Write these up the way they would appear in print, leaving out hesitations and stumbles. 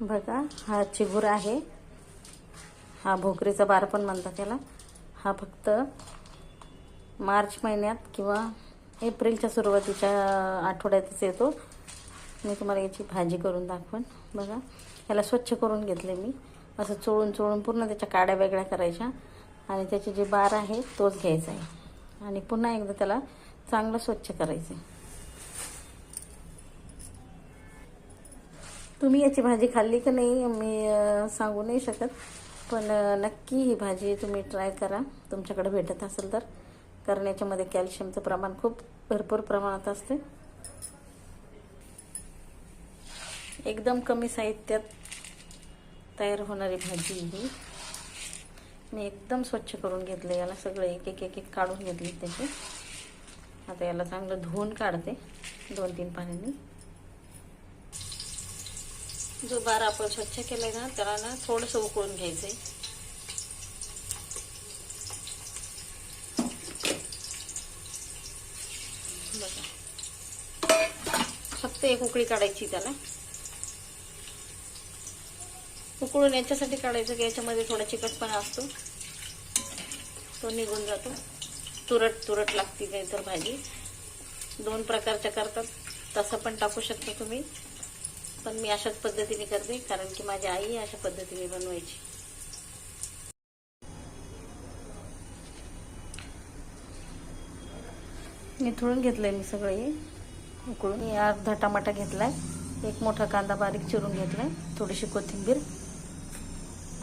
बघा, हा चिगूर आहे, हा भोकरीचा बार पण म्हणतात त्याला. हा फक्त मार्च महिन्यात किंवा एप्रिलच्या सुरुवातीच्या आठवड्यातच येतो. मी तुम्हाला याची भाजी करून दाखवेन. बघा, याला स्वच्छ करून घेतले मी. असं चोळून चोळून पूर्ण त्याच्या काड्या वेगळ्या करायच्या आणि त्याचे जे बार आहे तोच घ्यायचा आहे आणि पुन्हा एकदा त्याला चांगलं स्वच्छ करायचं. तुम्ही याची भाजी खाल्ली की नाही मी सांगू नाही शकत, पण नक्की ही भाजी तुम्ही ट्राय करा तुमच्याकडे भेटत असेल तर, कारण याच्यामध्ये कॅल्शियमचं प्रमाण खूप भरपूर प्रमाणात असते. एकदम कमी साहित्यात तयार होणारी भाजी ही. मी एकदम स्वच्छ करून घेतले, याला सगळं एक एक एक एक काढून घेतले त्याचे. आता याला चांगलं धुवून काढते 2-3 पाण्याने. जो बार आपण स्वच्छ केलाय ना त्याला ना थोडंसं उकळून घ्यायचंय. बघा, फक्त एक उकळी काढायची त्याला. उकळून याच्यासाठी काढायचं की याच्यामध्ये थोडा चिकटपणा असतो, तो निघून जातो. तुरट तुरट लागते नाही तर भाजी. 2 प्रकारच्या करतात, तसं पण टाकू शकता तुम्ही, पण मी अशाच पद्धतीने करते कारण की माझी आई अशा पद्धतीने बनवायची. निथळून घेतलंय मी सगळे उकळून. अर्धा टमाटा घेतलाय, 1 मोठा कांदा बारीक चिरून घेतलाय, थोडीशी कोथिंबीर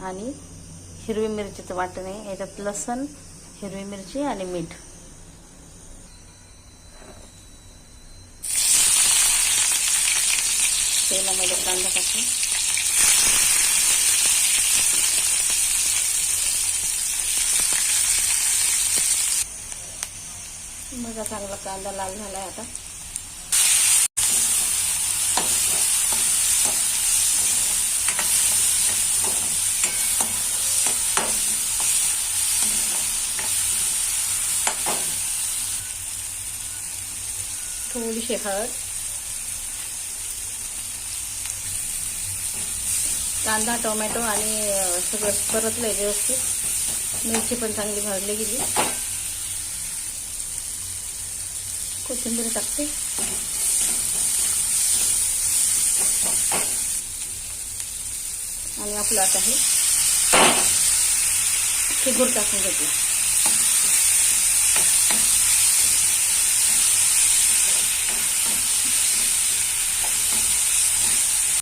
आणि हिरवी मिरचीचं वाटण आहे. याच्यात लसण, हिरवी मिरची आणि मीठ. तेलामध्ये कांदा टाकून बघा, चांगला कांदा लाल झालाय. आता थोडीशी हळद, कांदा, टोमॅटो आणि सगळं परतलंय व्यवस्थित. मिरची पण चांगली भाजली गेली. कोथिंबीर टाकते आणि आपलं आता हे चिगूर टाकून घेतलं.